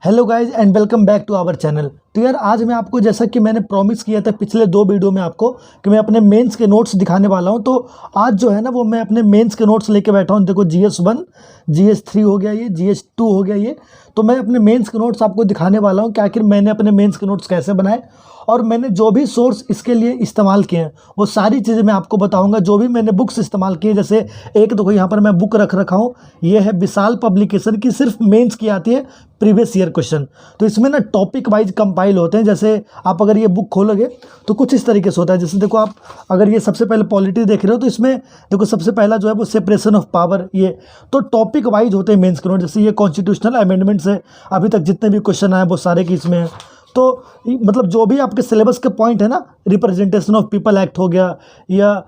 Hello guys and welcome back to our channel. तो यार आज मैं आपको जैसा कि मैंने प्रॉमिस किया था पिछले 2 वीडियो में आपको कि मैं अपने मेंस के नोट्स दिखाने वाला हूं। तो आज जो है ना वो मैं अपने मेंस के नोट्स लेके बैठा हूं। देखो GS1 GS3 हो गया, ये GS2 हो गया ये। तो मैं अपने मेंस के नोट्स आपको दिखाने वाला हूं कि आखिर मैंने अपने मेंस के नोट्स कैसे बनाए और मैंने जो भी सोर्स इसके लिए इस्तेमाल किए हैं वो सारी चीज़ें मैं आपको बताऊंगा। जो भी मैंने बुक्स इस्तेमाल किए, जैसे एक देखो यहाँ पर मैं बुक रख रखा हूँ, ये है विशाल पब्लिकेशन की, सिर्फ मेंस की आती है प्रीवियस ईयर क्वेश्चन। तो इसमें ना टॉपिक वाइज कंपाइल होते हैं। जैसे आप अगर ये बुक खोलोगे तो कुछ इस तरीके से होता है। जैसे देखो आप अगर ये सबसे पहले पॉलिटी देख रहे हो तो इसमें देखो सबसे पहला जो है वो सेपरेशन ऑफ पावर, ये तो टॉपिक वाइज होते हैं मेंस के नोट। जैसे ये कॉन्स्टिट्यूशनल अमेंडमेंट्स है, अभी तक जितने भी क्वेश्चन आए वो सारे की इसमें हैं। तो मतलब जो भी आपके सिलेबस के पॉइंट है ना, रिप्रेजेंटेशन ऑफ पीपल एक्ट हो गया, या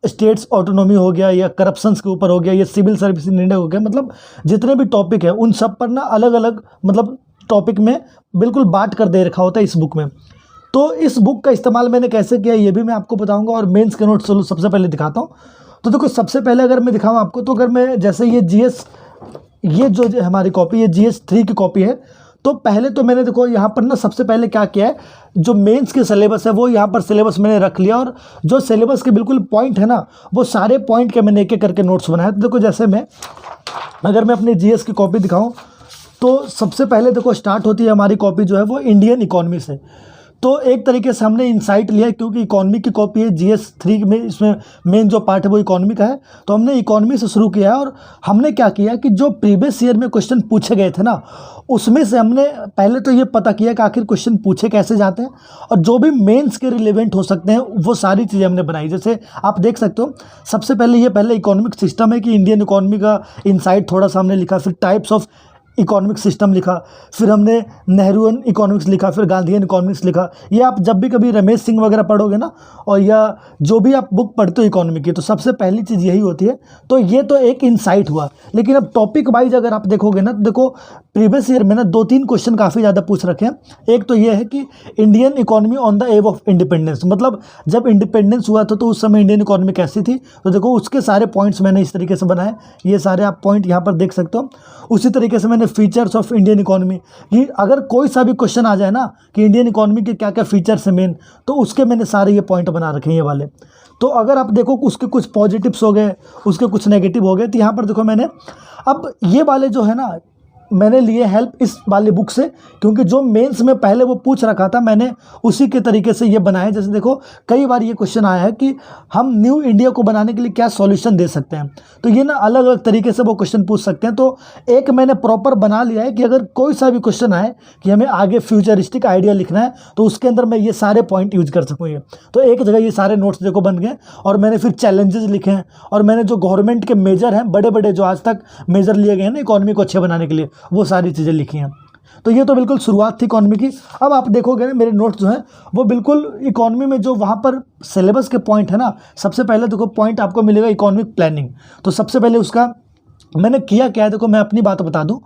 स्टेट्स ऑटोनॉमी हो गया, या करप्शंस के ऊपर हो गया, या सिविल सर्विस इन इंडिया हो गया, मतलब जितने भी टॉपिक है उन सब पर ना अलग अलग मतलब टॉपिक में बिल्कुल बांट कर दे रखा होता है इस बुक में। तो इस बुक का इस्तेमाल मैंने कैसे किया ये भी मैं आपको बताऊंगा और मेंस के नोट्स चलो सबसे पहले दिखाता हूँ। तो देखो सबसे पहले अगर मैं दिखाऊँ आपको, तो अगर मैं जैसे ये जो हमारी कॉपी, ये GS3 की कॉपी है। तो पहले तो मैंने देखो यहाँ पर ना सबसे पहले क्या किया है, जो मेंस के सिलेबस है वो यहाँ पर सिलेबस मैंने रख लिया, और जो सिलेबस के बिल्कुल पॉइंट है ना वो सारे पॉइंट के मैंने एक एक करके नोट्स बनाए। तो देखो जैसे अगर मैं अपनी GS की कॉपी दिखाऊं तो सबसे पहले देखो स्टार्ट होती है हमारी कॉपी जो है वो इंडियन इकोनॉमी से। तो एक तरीके से हमने इंसाइट लिया, क्योंकि इकोनॉमी की कॉपी है GS3 में, इसमें मेन जो पार्ट है वो इकोनॉमी का है। तो हमने इकोनॉमी से शुरू किया है और हमने क्या किया कि जो प्रीवियस ईयर में क्वेश्चन पूछे गए थे ना उसमें से हमने पहले तो ये पता किया कि आखिर क्वेश्चन पूछे कैसे जाते हैं, और जो भी मेंस के रिलेवेंट हो सकते हैं वो सारी चीज़ें हमने बनाई। जैसे आप देख सकते हो सबसे पहले ये पहले इकोनॉमिक सिस्टम है कि इंडियन इकोनॉमी का इंसाइट थोड़ा सा हमने लिखा, फिर टाइप्स ऑफ इकोनॉमिक सिस्टम लिखा, फिर हमने नेहरूअन इकोनॉमिक्स लिखा, फिर गांधीयन इकोनॉमिक्स लिखा। ये आप जब भी कभी रमेश सिंह वगैरह पढ़ोगे ना, और या जो भी आप बुक पढ़ते हो इकोनॉमी की, तो सबसे पहली चीज़ यही होती है। तो ये तो एक इंसाइट हुआ, लेकिन अब टॉपिक वाइज अगर आप देखोगे ना, देखो प्रीवियस ईयर में ना 2-3 क्वेश्चन काफ़ी ज़्यादा पूछ रखे हैं। एक तो ये है कि Indian economy on the above of independence, मतलब जब इंडिपेंडेंस हुआ था तो उस समय इंडियन इकोनॉमी कैसी थी। तो देखो उसके सारे पॉइंट्स मैंने इस तरीके से बनाए, ये सारे आप पॉइंट यहाँ पर देख सकते हो। उसी तरीके से मैंने फीचर्स ऑफ इंडियन इकोनॉमी, कि अगर कोई सा भी क्वेश्चन आ जाए ना कि इंडियन इकोनॉमी के क्या क्या फीचर्स हैं मेन, तो उसके मैंने सारे ये पॉइंट बना रखे हैं ये वाले। तो अगर आप देखो उसके कुछ पॉजिटिव्स हो गए, उसके कुछ नेगेटिव हो गए, तो यहाँ पर देखो मैंने अब ये वाले जो है ना मैंने लिए हेल्प इस वाले बुक से, क्योंकि जो मेंस में पहले वो पूछ रखा था मैंने उसी के तरीके से ये बनाए। जैसे देखो कई बार ये क्वेश्चन आया है कि हम न्यू इंडिया को बनाने के लिए क्या सॉल्यूशन दे सकते हैं, तो ये ना अलग अलग तरीके से वो क्वेश्चन पूछ सकते हैं। तो एक मैंने प्रॉपर बना लिया है कि अगर कोई सा भी क्वेश्चन आए कि हमें आगे फ्यूचरिस्टिक आइडिया लिखना है तो उसके अंदर मैं ये सारे पॉइंट यूज कर सकूँ। ये तो एक जगह ये सारे नोट्स देखो बन गए, और मैंने फिर चैलेंजेस लिखे हैं, और मैंने जो गवर्नमेंट के मेजर हैं बड़े बड़े जो आज तक मेजर लिए गए हैं ना इकोनॉमी को अच्छे बनाने के लिए, वो सारी चीज़ें लिखी हैं। तो ये तो बिल्कुल शुरुआत थी इकोनॉमी की। अब आप देखोगे ना मेरे नोट्स जो हैं वो बिल्कुल इकोनॉमी में जो वहाँ पर सिलेबस के पॉइंट है ना, सबसे पहले देखो पॉइंट आपको मिलेगा इकोनॉमिक प्लानिंग। तो सबसे पहले उसका मैंने किया क्या है, देखो मैं अपनी बात बता दूं,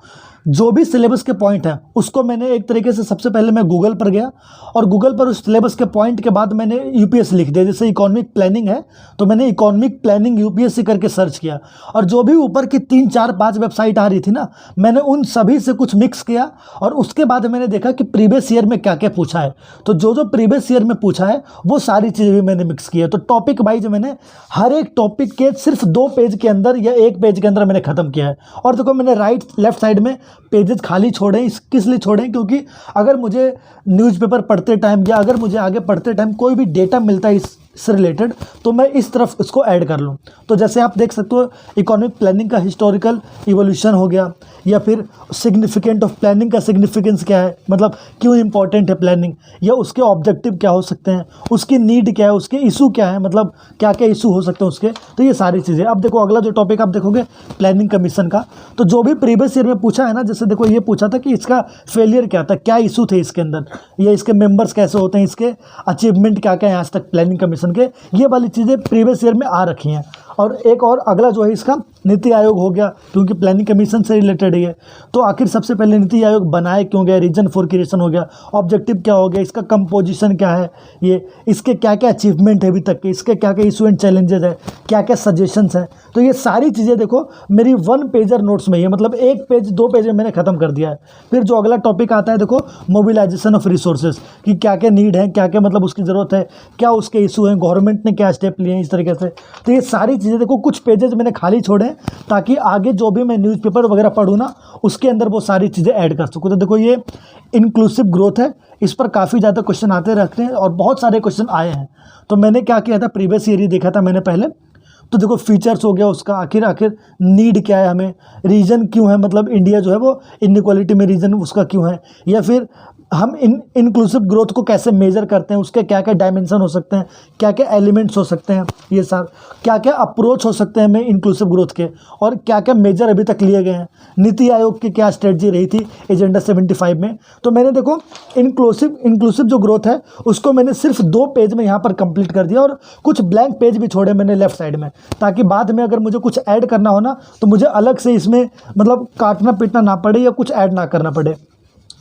जो भी सिलेबस के पॉइंट हैं उसको मैंने एक तरीके से सबसे पहले मैं गूगल पर गया, और गूगल पर उस सिलेबस के पॉइंट के बाद मैंने यूपीएससी लिख दिया। जैसे इकोनॉमिक प्लानिंग है तो मैंने इकोनॉमिक प्लानिंग यूपीएससी करके सर्च किया, और जो भी ऊपर की 3-4-5 वेबसाइट आ रही थी ना, मैंने उन सभी से कुछ मिक्स किया, और उसके बाद मैंने देखा कि प्रीवियस ईयर में क्या क्या पूछा है। तो जो प्रीवियस ईयर में पूछा है वो सारी चीज़ें भी मैंने मिक्स की है। तो टॉपिक वाइज मैंने हर एक टॉपिक के सिर्फ 2 पेज के अंदर या 1 पेज के अंदर मैंने ख़त्म किया है। और देखो मैंने राइट लेफ्ट साइड में पेजेस खाली छोड़े, किस लिए छोड़े, क्योंकि अगर मुझे न्यूज़पेपर पढ़ते टाइम या अगर मुझे आगे पढ़ते टाइम कोई भी डेटा मिलता है इससे रिलेटेड, तो मैं इस तरफ इसको ऐड कर लूँ। तो जैसे आप देख सकते हो इकोनॉमिक प्लानिंग का हिस्टोरिकल इवोल्यूशन हो गया, या फिर सिग्निफिकेंट ऑफ प्लानिंग का सिग्निफिकेंस क्या है, मतलब क्यों इंपॉर्टेंट है प्लानिंग, या उसके ऑब्जेक्टिव क्या हो सकते हैं, उसकी नीड क्या है, उसके इशू क्या है, मतलब क्या क्या इशू हो सकते हैं उसके। तो ये सारी चीज़ें। अब देखो अगला जो टॉपिक आप देखोगे प्लानिंग कमीशन का, तो जो भी प्रीवियस ईयर में पूछा है ना, जैसे देखो ये पूछा था कि इसका फेलियर क्या था, क्या इशू थे इसके अंदर, या इसके मेंबर्स कैसे होते हैं, इसके अचीवमेंट क्या क्या है आज तक प्लानिंग कमीशन के, ये वाली चीज़ें प्रीवियस ईयर में आ रखी हैं। और एक और अगला जो है इसका नीति आयोग हो गया, क्योंकि प्लानिंग कमीशन से रिलेटेड है। तो आखिर सबसे पहले नीति आयोग बनाया क्यों गया, रीजन फॉर क्रिएशन हो गया, ऑब्जेक्टिव क्या हो गया, इसका कंपोजिशन क्या है, ये इसके क्या क्या अचीवमेंट है अभी तक के, इसके क्या क्या इशू एंड चैलेंजेस है, क्या क्या सजेशंस है। तो ये सारी चीज़ें देखो मेरी 1 पेजर नोट्स में ही है, मतलब 1 पेज 2 पेज में मैंने खत्म कर दिया है। फिर जो अगला टॉपिक आता है देखो मोबिलाइजेशन ऑफ रिसोर्सेज, कि क्या क्या नीड है, क्या क्या मतलब उसकी ज़रूरत है, क्या उसके इशू हैं, गवर्नमेंट ने क्या स्टेप लिए हैं, इस तरीके से। तो ये सारी चीज़ें देखो कुछ पेजेस मैंने खाली छोड़े ताकि आगे जो भी मैं न्यूज़पेपर वगैरह पढ़ूँ ना उसके अंदर वो सारी चीज़ें ऐड कर सकूँ। तो देखो ये इंक्लूसिव ग्रोथ है, इस पर काफ़ी ज़्यादा क्वेश्चन आते रहते हैं और बहुत सारे क्वेश्चन आए हैं। तो मैंने क्या किया था, प्रीवियस ईयर ही देखा था मैंने पहले। तो देखो फीचर्स हो गया उसका, आखिर नीड क्या है हमें, रीज़न क्यों है, मतलब इंडिया जो है वो इनइक्वालिटी में रीज़न उसका क्यों है, या फिर हम इंक्लूसिव ग्रोथ को कैसे मेजर करते हैं, उसके क्या क्या डायमेंशन हो सकते हैं, क्या क्या एलिमेंट्स हो सकते हैं, ये सब क्या क्या अप्रोच हो सकते हैं हमें इंक्लूसिव ग्रोथ के, और क्या क्या मेजर अभी तक लिए गए हैं, नीति आयोग की क्या स्ट्रेटजी रही थी एजेंडा 75 में। तो मैंने देखो इंक्लूसिव जो ग्रोथ है उसको मैंने सिर्फ 2 पेज में यहाँ पर कंप्लीट कर दिया, और कुछ ब्लैंक पेज भी छोड़े मैंने लेफ्ट साइड में, ताकि बाद में अगर मुझे कुछ ऐड करना हो ना तो मुझे अलग से इसमें मतलब काटना पीटना ना पड़े या कुछ ऐड ना करना पड़े।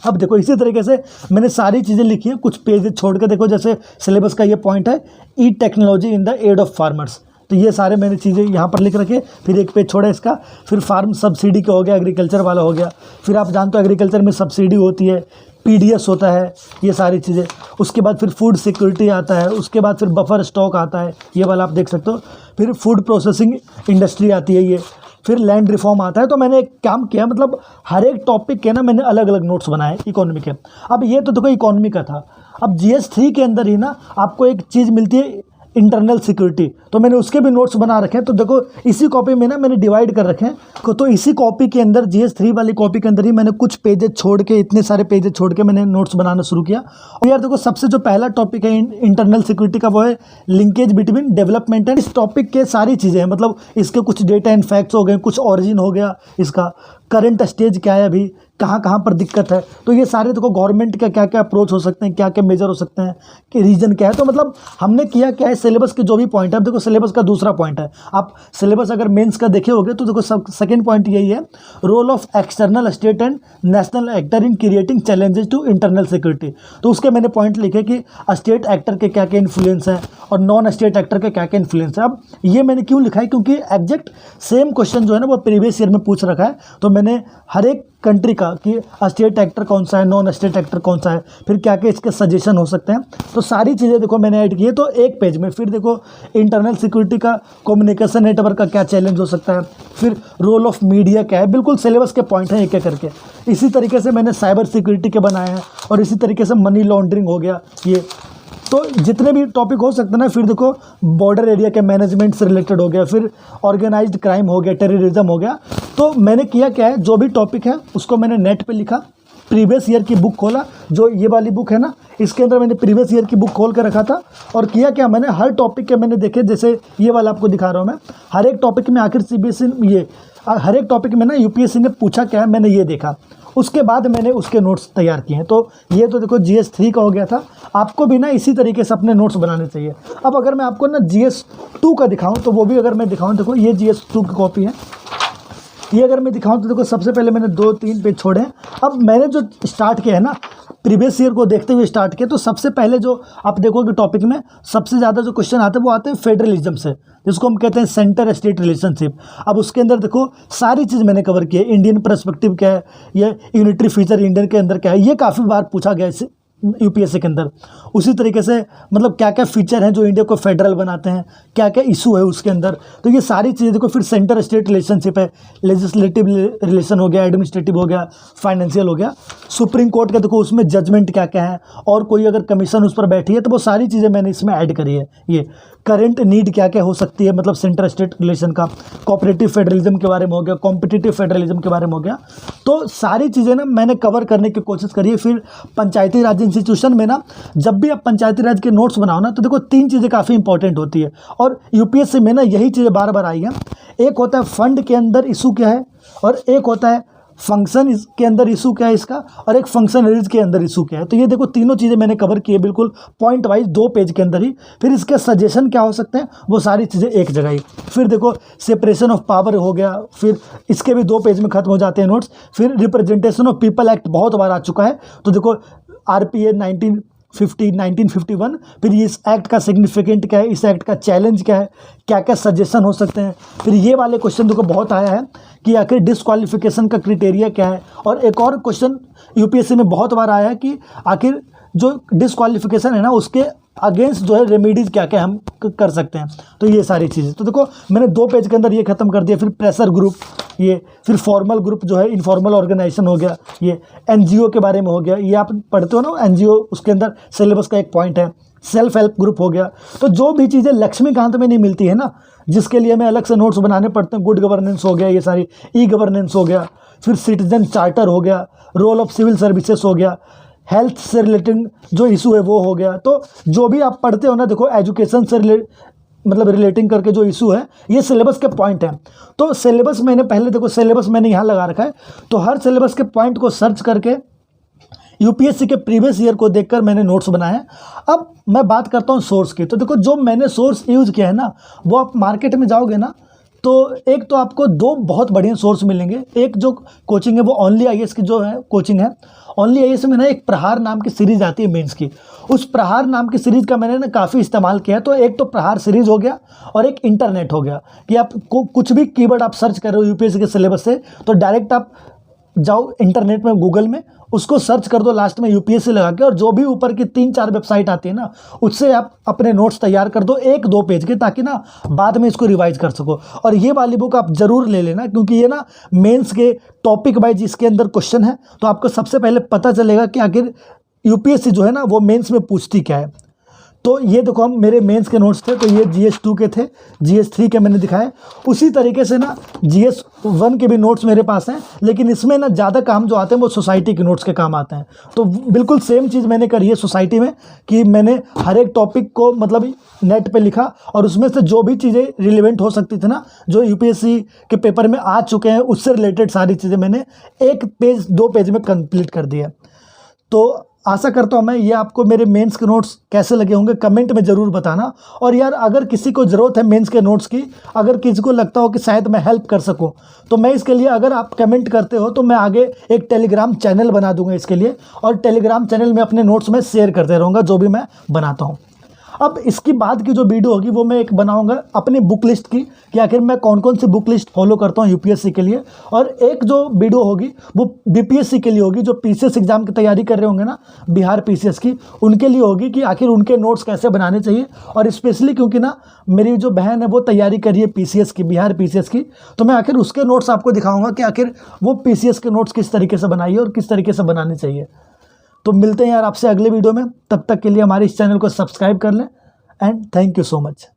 अब देखो इसी तरीके से मैंने सारी चीज़ें लिखी हैं, कुछ पेज छोड़ के। देखो जैसे सिलेबस का ये पॉइंट है, e technology in the aid of farmers, तो ये सारे मैंने चीज़ें यहाँ पर लिख रखे। फिर एक पेज छोड़ा इसका, फिर फार्म सब्सिडी का हो गया, एग्रीकल्चर वाला हो गया। फिर आप जानते हो एग्रीकल्चर में सब्सिडी होती है, पीडीएस होता है, ये सारी चीज़ें। उसके बाद फिर फूड सिक्योरिटी आता है, उसके बाद फिर बफर स्टॉक आता है, ये वाला आप देख सकते हो। फिर फूड प्रोसेसिंग इंडस्ट्री आती है ये, फिर लैंड रिफॉर्म आता है। तो मैंने एक काम किया, मतलब हर एक टॉपिक के ना मैंने अलग अलग नोट्स बनाए इकोनॉमी के। अब ये तो देखो इकोनॉमी का था। अब GS3 के अंदर ही ना आपको एक चीज़ मिलती है इंटरनल सिक्योरिटी, तो मैंने उसके भी नोट्स बना रखे हैं। तो देखो इसी कॉपी में ना मैंने डिवाइड कर रखे हैं। तो इसी कॉपी के अंदर GS3 वाली कॉपी के अंदर ही मैंने कुछ पेजेस छोड़ के, इतने सारे पेजेस छोड़ के मैंने नोट्स बनाना शुरू किया। और यार देखो सबसे जो पहला टॉपिक है इंटरनल सिक्योरिटी का, वो है लिंकेज बिटवीन डेवलपमेंट एंड। इस टॉपिक के सारी चीज़ें हैं, मतलब इसके कुछ डेटा एंड फैक्ट्स हो गए, कुछ ऑरिजिन हो गया, इसका करंट स्टेज क्या है, अभी कहाँ कहाँ पर दिक्कत है। तो ये सारे देखो गवर्नमेंट का क्या क्या अप्रोच हो सकते हैं, क्या क्या मेजर हो सकते हैं, कि रीजन क्या है। तो मतलब हमने किया क्या है, सिलेबस के जो भी पॉइंट है, अब देखो सिलेबस का दूसरा पॉइंट है। आप सिलेबस अगर मेंस का देखे होगे तो देखो सेकंड पॉइंट यही है, role of external state and national actor in creating challenges to internal security. तो उसके मैंने पॉइंट लिखे कि स्टेट एक्टर के क्या क्या इन्फ्लुएंस है और नॉन स्टेट एक्टर के क्या क्या इन्फ्लुएंस है। अब ये मैंने क्यों लिखा है, क्योंकि एग्जैक्ट सेम क्वेश्चन जो है ना वो प्रीवियस ईयर में पूछ रखा है। तो मैंने हर एक कंट्री का कि स्टेट एक्टर कौन सा है, नॉन स्टेट एक्टर कौन सा है, फिर क्या क्या इसके सजेशन हो सकते हैं, तो सारी चीज़ें देखो मैंने ऐड की है। तो एक पेज में फिर देखो इंटरनल सिक्योरिटी का कम्युनिकेशन नेटवर्क का क्या चैलेंज हो सकता है, फिर रोल ऑफ मीडिया क्या है, बिल्कुल सिलेबस के पॉइंट हैं एक एक करके। इसी तरीके से मैंने साइबर सिक्योरिटी के बनाए हैं, और इसी तरीके से मनी लॉन्ड्रिंग हो गया ये। तो जितने भी टॉपिक हो सकते हैं ना, फिर देखो बॉर्डर एरिया के मैनेजमेंट से रिलेटेड हो गया, फिर ऑर्गेनाइज्ड क्राइम हो गया, टेररिज्म हो गया। तो मैंने किया क्या है, जो भी टॉपिक है उसको मैंने नेट पे लिखा, प्रीवियस ईयर की बुक खोला, जो ये वाली बुक है ना इसके अंदर मैंने प्रीवियस ईयर की बुक खोल कर रखा था। और किया क्या, मैंने हर टॉपिक के मैंने देखे, जैसे ये वाला आपको दिखा रहा हूँ मैं, हर एक टॉपिक में आखिर CBSE ये हर एक टॉपिक में ना UPSC ने पूछा क्या है, मैंने ये देखा, उसके बाद मैंने उसके नोट्स तैयार किए हैं। तो ये तो देखो GS3 का हो गया था। आपको भी ना इसी तरीके से अपने नोट्स बनाने चाहिए। अब अगर मैं आपको ना GS2 का दिखाऊं, तो वो भी अगर मैं दिखाऊं, देखो ये GS2 की कॉपी है, ये अगर मैं दिखाऊं तो देखो सबसे पहले मैंने 2-3 पेज छोड़े हैं। अब मैंने जो स्टार्ट किया है ना, प्रीवियस ईयर को देखते हुए स्टार्ट किया, तो सबसे पहले जो आप देखोगे टॉपिक में सबसे ज़्यादा जो क्वेश्चन आते हैं वो आते हैं फेडरलिज्म से, जिसको हम कहते हैं सेंटर स्टेट रिलेशनशिप। अब उसके अंदर देखो सारी चीज़ मैंने कवर की है, इंडियन पर्सपेक्टिव क्या है, ये यूनिटरी फीचर इंडियन के अंदर क्या है, ये काफ़ी बार पूछा गया है UPSC के अंदर। उसी तरीके से मतलब क्या क्या फीचर हैं जो इंडिया को फेडरल बनाते हैं, क्या क्या इशू है उसके अंदर, तो ये सारी चीज़ें देखो। फिर सेंटर स्टेट रिलेशनशिप है, लेजिस्लेटिव रिलेशन हो गया, एडमिनिस्ट्रेटिव हो गया, फाइनेंशियल हो गया, सुप्रीम कोर्ट का देखो उसमें जजमेंट क्या क्या है, और कोई अगर कमीशन उस पर बैठी है तो वो सारी चीज़ें मैंने इसमें ऐड करी है। ये करंट नीड क्या क्या हो सकती है, मतलब सेंटर स्टेट रिलेशन का, कोऑपरेटिव फेडरलिज्म के बारे में हो गया, कॉम्पिटिटिव फेडरलिज्म के बारे में हो गया। तो सारी चीज़ें ना मैंने कवर करने की कोशिश करी है। फिर पंचायती राज इंस्टीट्यूशन में ना, जब भी आप पंचायती राज के नोट्स बनाओ ना, तो देखो 3 चीज़ें काफ़ी इंपॉर्टेंट होती है, और UPSC में ना यही चीज़ें बार बार आई हैं। एक होता है फंड के अंदर इशू क्या है, और एक होता है फंक्शन के अंदर इशू क्या है इसका, और एक फंक्शन एरेज के अंदर इशू क्या है। तो ये देखो तीनों चीज़ें मैंने कवर की है बिल्कुल पॉइंट वाइज 2 पेज के अंदर ही। फिर इसके सजेशन क्या हो सकते हैं वो सारी चीज़ें एक जगह ही। फिर देखो सेपरेशन ऑफ पावर हो गया, फिर इसके भी 2 पेज में खत्म हो जाते हैं नोट्स। फिर रिप्रेजेंटेशन ऑफ पीपल एक्ट बहुत बार आ चुका है, तो देखो RPA 1951। फिर इस एक्ट का सिग्निफिकेंट क्या है, इस एक्ट का चैलेंज क्या है, क्या क्या सजेशन हो सकते हैं। फिर ये वाले क्वेश्चन देखो बहुत आया है कि आखिर डिसक्वालिफिकेशन का क्राइटेरिया क्या है। और एक और क्वेश्चन UPSC में बहुत बार आया है कि आखिर जो डिसक्वालिफिकेशन है ना उसके अगेंस्ट जो है रेमेडीज़ क्या क्या हम कर सकते हैं। तो ये सारी चीज़ें तो देखो मैंने 2 पेज के अंदर ये खत्म कर दिया। फिर प्रेशर ग्रुप, ये फिर फॉर्मल ग्रुप जो है इनफॉर्मल ऑर्गेनाइजेशन हो गया, ये NGO के बारे में हो गया, ये आप पढ़ते हो ना NGO, उसके अंदर सिलेबस का एक पॉइंट है। सेल्फ हेल्प ग्रुप हो गया। तो जो भी चीज़ें लक्ष्मीकांत में नहीं मिलती है ना, जिसके लिए हमें अलग से नोट्स बनाने पड़ते हैं, गुड गवर्नेंस हो गया, ये सारी ई-गवर्नेंस हो गया, फिर सिटीजन चार्टर हो गया, रोल ऑफ सिविल सर्विसेज हो गया, हेल्थ से रिलेटेड जो इशू है वो हो गया। तो जो भी आप पढ़ते हो ना देखो एजुकेशन से रिलेटिंग करके जो इशू है ये सिलेबस के पॉइंट हैं। तो सिलेबस मैंने पहले देखो सिलेबस मैंने यहाँ लगा रखा है, तो हर सिलेबस के पॉइंट को सर्च करके UPSC के प्रीवियस ईयर को देखकर मैंने नोट्स बनाए हैं। अब मैं बात करता हूँ सोर्स की। तो देखो जो मैंने सोर्स यूज़ किया है ना, वो आप मार्केट में जाओगे ना तो एक तो आपको 2 बहुत बढ़िया सोर्स मिलेंगे। एक जो कोचिंग है वो ओनली IAS की जो है कोचिंग है, ओनली IAS में ना एक प्रहार नाम की सीरीज़ आती है मेंस की। उस प्रहार नाम की सीरीज़ का मैंने ना काफ़ी इस्तेमाल किया है। तो एक तो प्रहार सीरीज़ हो गया और एक इंटरनेट हो गया कि आप कुछ भी कीवर्ड आप सर्च कर रहे हो UPSC के सिलेबस से, तो डायरेक्ट आप जाओ इंटरनेट में, गूगल में, उसको सर्च कर दो लास्ट में UPSC लगा के, और जो भी ऊपर की 3-4 वेबसाइट आती है ना उससे आप अपने नोट्स तैयार कर दो 1-2 पेज के, ताकि ना बाद में इसको रिवाइज कर सको। और ये वाली बुक आप ज़रूर ले लेना, क्योंकि ये ना मेंस के टॉपिक वाइज इसके अंदर क्वेश्चन है, तो आपको सबसे पहले पता चलेगा कि आखिर UPSC जो है ना वो मेंस में पूछती क्या है। तो ये देखो हम मेरे मेंस के नोट्स थे, तो ये GS2 के थे, GS3 के मैंने दिखाए। उसी तरीके से ना GS1 के भी नोट्स मेरे पास हैं, लेकिन इसमें ना ज़्यादा काम जो आते हैं वो सोसाइटी के नोट्स के काम आते हैं। तो बिल्कुल सेम चीज़ मैंने करी है सोसाइटी में कि मैंने हर एक टॉपिक को मतलब नेट पे लिखा, और उसमें से जो भी चीज़ें रिलेवेंट हो सकती थी ना, जो UPSC के पेपर में आ चुके हैं, उससे रिलेटेड सारी चीज़ें मैंने 1 पेज 2 पेज में कंप्लीट कर दिया। तो आशा करता हूँ मैं ये आपको मेरे मेंस के नोट्स कैसे लगे होंगे कमेंट में ज़रूर बताना। और यार अगर किसी को ज़रूरत है मेंस के नोट्स की, अगर किसी को लगता हो कि शायद मैं हेल्प कर सकूँ, तो मैं इसके लिए अगर आप कमेंट करते हो तो मैं आगे एक टेलीग्राम चैनल बना दूंगा इसके लिए, और टेलीग्राम चैनल में अपने नोट्स में शेयर करते रहूँगा जो भी मैं बनाता हूँ। अब इसकी बाद की जो वीडियो होगी वो मैं एक बनाऊंगा अपनी बुक लिस्ट की, कि आखिर मैं कौन कौन सी बुक लिस्ट फॉलो करता हूँ UPSC के लिए। और एक जो वीडियो होगी वो BPSC के लिए होगी, जो PCS एग्जाम की तैयारी कर रहे होंगे ना, बिहार PCS की, उनके लिए होगी कि आखिर उनके नोट्स कैसे बनाने चाहिए। और स्पेशली क्योंकि ना मेरी जो बहन है वो तैयारी कर रही है PCS की, बिहार PCS की, तो मैं आखिर उसके नोट्स आपको दिखाऊँगा कि आखिर वो PCS के नोट्स किस तरीके से बनाइए और किस तरीके से बनाने चाहिए। तो मिलते हैं यार आपसे अगले वीडियो में, तब तक के लिए हमारे इस चैनल को सब्सक्राइब कर लें, and thank you so much.